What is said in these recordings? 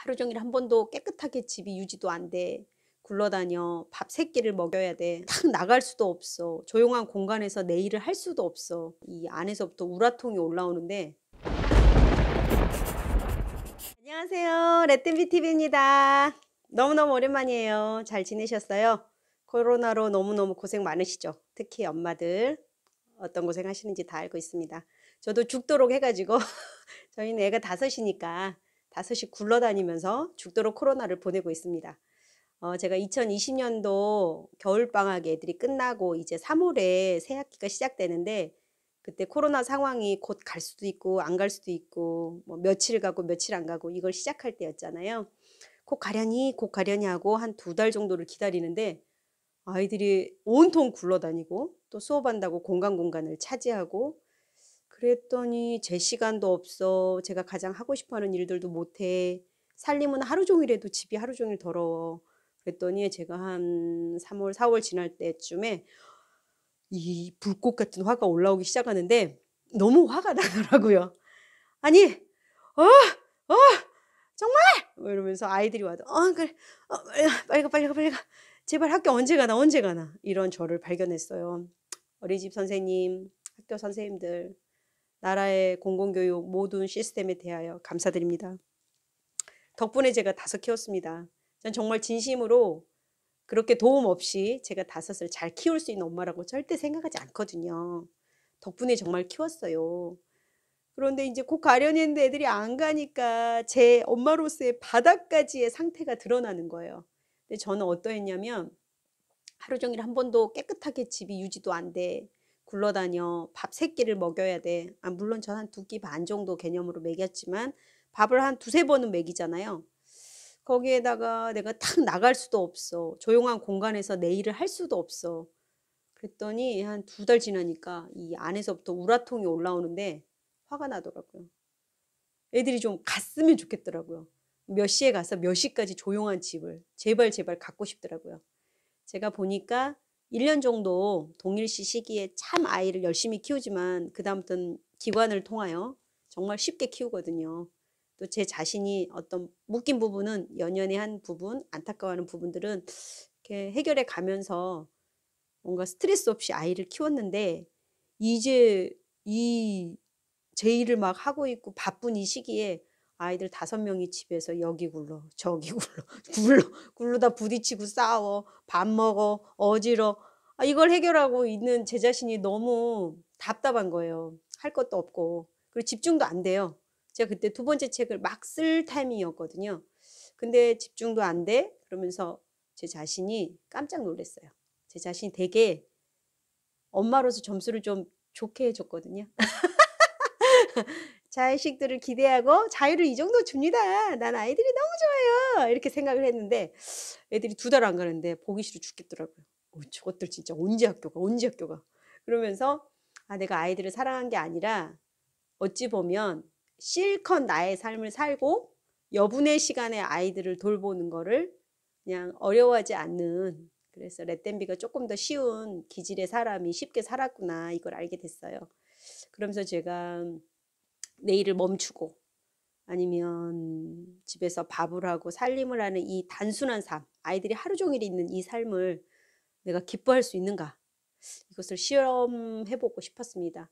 하루 종일 한 번도 깨끗하게 집이 유지도 안 돼. 굴러다녀. 밥 3끼를 먹여야 돼. 탁 나갈 수도 없어. 조용한 공간에서 내 일을 할 수도 없어. 이 안에서부터 우라통이 올라오는데. 안녕하세요. 레뜨비TV입니다. 너무너무 오랜만이에요. 잘 지내셨어요? 코로나로 너무너무 고생 많으시죠? 특히 엄마들 어떤 고생 하시는지 다 알고 있습니다. 저도 죽도록 해가지고 저희는 애가 5이니까 5이 굴러다니면서 죽도록 코로나를 보내고 있습니다. 제가 2020년도 겨울방학 애들이 끝나고 이제 3월에 새 학기가 시작되는데, 그때 코로나 상황이 곧 갈 수도 있고 안 갈 수도 있고 뭐 며칠 가고 며칠 안 가고 이걸 시작할 때였잖아요. 곧 가려니 곧 가려니 하고 한 2달 정도를 기다리는데 아이들이 온통 굴러다니고 또 수업한다고 공간을 차지하고, 그랬더니 제 시간도 없어. 제가 가장 하고 싶어 하는 일들도 못해. 살림은 하루 종일 해도 집이 하루 종일 더러워. 그랬더니 제가 한 3월, 4월 지날 때쯤에 이 불꽃 같은 화가 올라오기 시작하는데 너무 화가 나더라고요. 아니, 어, 정말! 뭐 이러면서 아이들이 와도, 그래, 빨리 가, 빨리 가, 빨리 가. 제발 학교 언제 가나, 언제 가나. 이런 저를 발견했어요. 어린이집 선생님, 학교 선생님들, 나라의 공공교육 모든 시스템에 대하여 감사드립니다. 덕분에 제가 5 키웠습니다. 전 정말 진심으로 그렇게 도움 없이 제가 5을 잘 키울 수 있는 엄마라고 절대 생각하지 않거든요. 덕분에 정말 키웠어요. 그런데 이제 곧 가려니 했는데 애들이 안 가니까 제 엄마로서의 바닥까지의 상태가 드러나는 거예요. 근데 저는 어떠했냐면 하루 종일 한 번도 깨끗하게 집이 유지도 안 돼. 굴러다녀. 밥 3끼를 먹여야 돼. 물론 전 한 2끼 반 정도 개념으로 먹였지만 밥을 한 2-3번은 먹이잖아요. 거기에다가 내가 탁 나갈 수도 없어. 조용한 공간에서 내 일을 할 수도 없어. 그랬더니 한 2달 지나니까 이 안에서부터 우라통이 올라오는데 화가 나더라고요. 애들이 좀 갔으면 좋겠더라고요. 몇 시에 가서 몇 시까지 조용한 집을 제발 갖고 싶더라고요. 제가 보니까 1년 정도 동일시 시기에 참 아이를 열심히 키우지만 그다음부터는 기관을 통하여 정말 쉽게 키우거든요. 또 제 자신이 어떤 묶인 부분은 연연해 한 부분, 안타까워하는 부분들은 이렇게 해결해 가면서 뭔가 스트레스 없이 아이를 키웠는데, 이제 이 제 일을 막 하고 있고 바쁜 이 시기에 아이들 5명이 집에서 여기 굴러 저기 굴르다 부딪히고 싸워. 밥 먹어. 어지러. 이걸 해결하고 있는 제 자신이 너무 답답한 거예요. 할 것도 없고. 그리고 집중도 안 돼요. 제가 그때 2번째 책을 막 쓸 타이밍이었거든요. 근데 집중도 안 돼. 그러면서 제 자신이 깜짝 놀랐어요. 제 자신이 되게 엄마로서 점수를 좀 좋게 해 줬거든요. 자식들을 기대하고 자유를 이 정도 줍니다. 난 아이들이 너무 좋아요. 이렇게 생각을 했는데 애들이 2달 안 가는데 보기 싫어 죽겠더라고요. 저것들 진짜 언제 학교 가. 그러면서 내가 아이들을 사랑한 게 아니라 어찌 보면 실컷 나의 삶을 살고 여분의 시간에 아이들을 돌보는 거를 그냥 어려워하지 않는, 그래서 레땐비가 조금 더 쉬운 기질의 사람이 쉽게 살았구나, 이걸 알게 됐어요. 그러면서 제가 내 일을 멈추고 아니면 집에서 밥을 하고 살림을 하는 이 단순한 삶, 아이들이 하루 종일 있는 이 삶을 내가 기뻐할 수 있는가, 이것을 실험해보고 싶었습니다.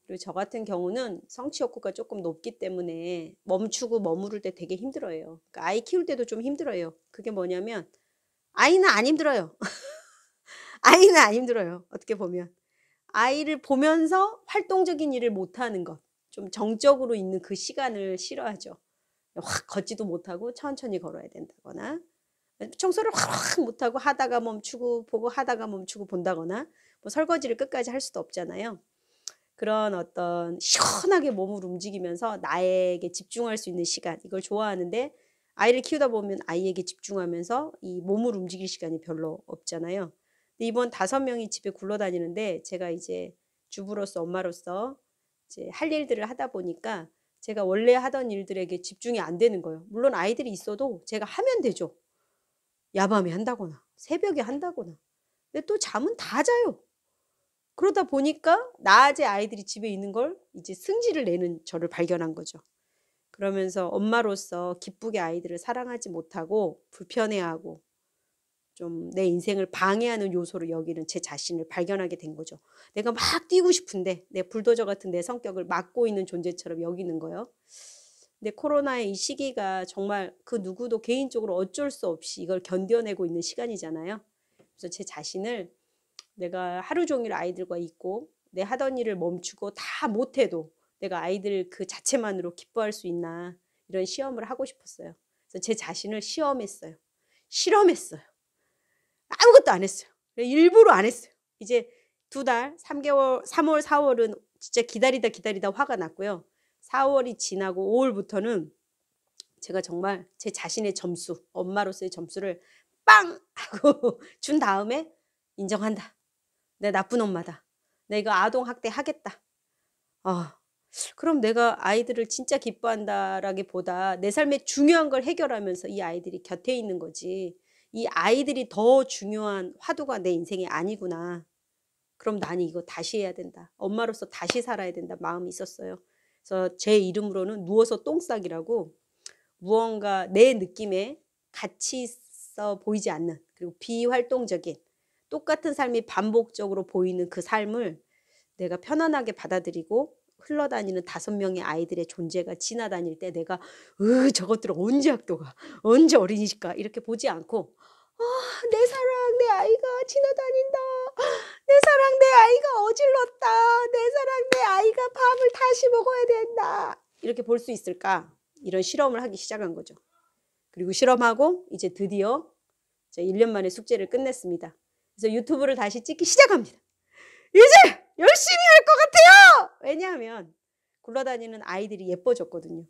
그리고 저 같은 경우는 성취 욕구가 조금 높기 때문에 멈추고 머무를 때 되게 힘들어요. 그러니까 아이 키울 때도 좀 힘들어요. 그게 뭐냐면 아이는 안 힘들어요. 아이는 안 힘들어요. 어떻게 보면 아이를 보면서 활동적인 일을 못하는 것, 좀 정적으로 있는 그 시간을 싫어하죠. 확 걷지도 못하고 천천히 걸어야 된다거나, 청소를 확 못하고 하다가 멈추고 보고 하다가 멈추고 본다거나, 뭐 설거지를 끝까지 할 수도 없잖아요. 그런 어떤 시원하게 몸을 움직이면서 나에게 집중할 수 있는 시간, 이걸 좋아하는데 아이를 키우다 보면 아이에게 집중하면서 이 몸을 움직일 시간이 별로 없잖아요. 근데 이번 5명이 집에 굴러다니는데 제가 이제 주부로서, 엄마로서 이제 할 일들을 하다 보니까 제가 원래 하던 일들에게 집중이 안 되는 거예요. 물론 아이들이 있어도 제가 하면 되죠. 야밤에 한다거나 새벽에 한다거나. 근데 또 잠은 다 자요. 그러다 보니까 낮에 아이들이 집에 있는 걸 이제 승질을 내는 저를 발견한 거죠. 그러면서 엄마로서 기쁘게 아이들을 사랑하지 못하고 불편해하고 좀 내 인생을 방해하는 요소로 여기는 제 자신을 발견하게 된 거죠. 내가 막 뛰고 싶은데 내 불도저 같은 내 성격을 막고 있는 존재처럼 여기는 거예요. 근데 코로나의 이 시기가 정말 그 누구도 개인적으로 어쩔 수 없이 이걸 견뎌내고 있는 시간이잖아요. 그래서 제 자신을 내가 하루 종일 아이들과 있고 내 하던 일을 멈추고 다 못해도 내가 아이들 그 자체만으로 기뻐할 수 있나 이런 시험을 하고 싶었어요. 그래서 제 자신을 시험했어요. 실험했어요. 아무것도 안 했어요. 일부러 안 했어요. 이제 2달, 3개월, 3월, 4월은 진짜 기다리다 화가 났고요. 4월이 지나고 5월부터는 제가 정말 제 자신의 점수, 엄마로서의 점수를 빵! 하고 준 다음에 인정한다. 내가 나쁜 엄마다. 내가 이거 아동학대 하겠다. 그럼 내가 아이들을 진짜 기뻐한다라기보다 내 삶에 중요한 걸 해결하면서 이 아이들이 곁에 있는 거지. 이 아이들이 더 중요한 화두가 내 인생이 아니구나. 그럼 나는 이거 다시 해야 된다. 엄마로서 다시 살아야 된다 마음이 있었어요. 그래서 제 이름으로는 누워서 똥 싸기라고 무언가 내 느낌에 가치 있어 보이지 않는 그리고 비활동적인 똑같은 삶이 반복적으로 보이는 그 삶을 내가 편안하게 받아들이고 흘러다니는 5명의 아이들의 존재가 지나다닐 때 내가 저것들은 언제 학교 가? 언제 어린이집가? 이렇게 보지 않고 내 사랑 내 아이가 지나다닌다. 내 사랑 내 아이가 어질렀다. 내 사랑 내 아이가 밥을 다시 먹어야 된다. 이렇게 볼 수 있을까? 이런 실험을 하기 시작한 거죠. 그리고 실험하고 이제 드디어 1년 만에 숙제를 끝냈습니다. 그래서 유튜브를 다시 찍기 시작합니다. 이제 열심히 할 것 같아요. 왜냐하면 굴러다니는 아이들이 예뻐졌거든요.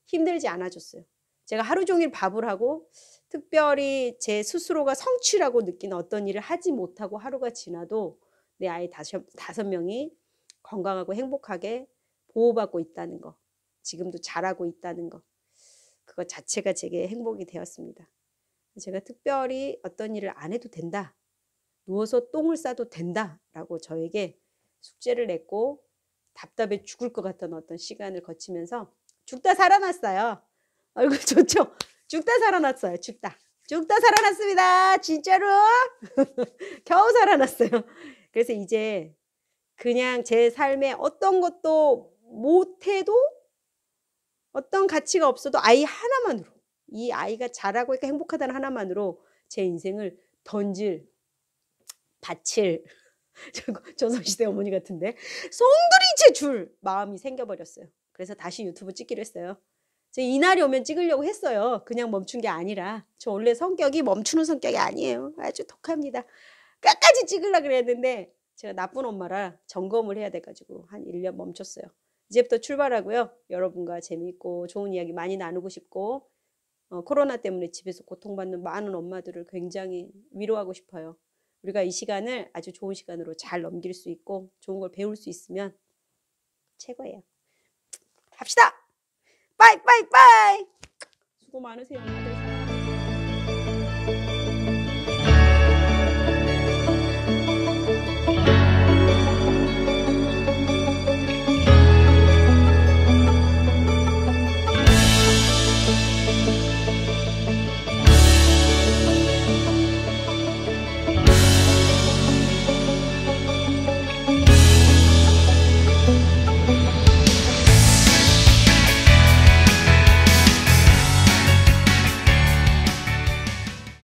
힘들지 않아졌어요. 제가 하루 종일 밥을 하고 특별히 제 스스로가 성취라고 느끼는 어떤 일을 하지 못하고 하루가 지나도 내 아이 5명이 건강하고 행복하게 보호받고 있다는 거, 지금도 잘하고 있다는 거, 그거 자체가 제게 행복이 되었습니다. 제가 특별히 어떤 일을 안 해도 된다. 누워서 똥을 싸도 된다라고 저에게 숙제를 냈고 답답해 죽을 것 같던 어떤 시간을 거치면서 죽다 살아났어요. 얼굴 좋죠? 죽다 살아났어요. 죽다 살아났습니다. 진짜로 겨우 살아났어요. 그래서 이제 그냥 제 삶에 어떤 것도 못해도 어떤 가치가 없어도 아이 하나만으로 이 아이가 잘하고 있고 행복하다는 하나만으로 제 인생을 바칠 조선시대 어머니 같은데 송두리째 줄 마음이 생겨버렸어요. 그래서 다시 유튜브 찍기로 했어요. 이날이 오면 찍으려고 했어요. 그냥 멈춘 게 아니라 저 원래 성격이 멈추는 성격이 아니에요. 아주 독합니다. 끝까지 찍으려고 그랬는데 제가 나쁜 엄마라 점검을 해야 돼가지고 한 1년 멈췄어요. 이제부터 출발하고요. 여러분과 재미있고 좋은 이야기 많이 나누고 싶고 코로나 때문에 집에서 고통받는 많은 엄마들을 굉장히 위로하고 싶어요. 우리가 이 시간을 아주 좋은 시간으로 잘 넘길 수 있고 좋은 걸 배울 수 있으면 최고예요. 합시다. 빠이. 수고 많으세요. 엄마들 사랑해요.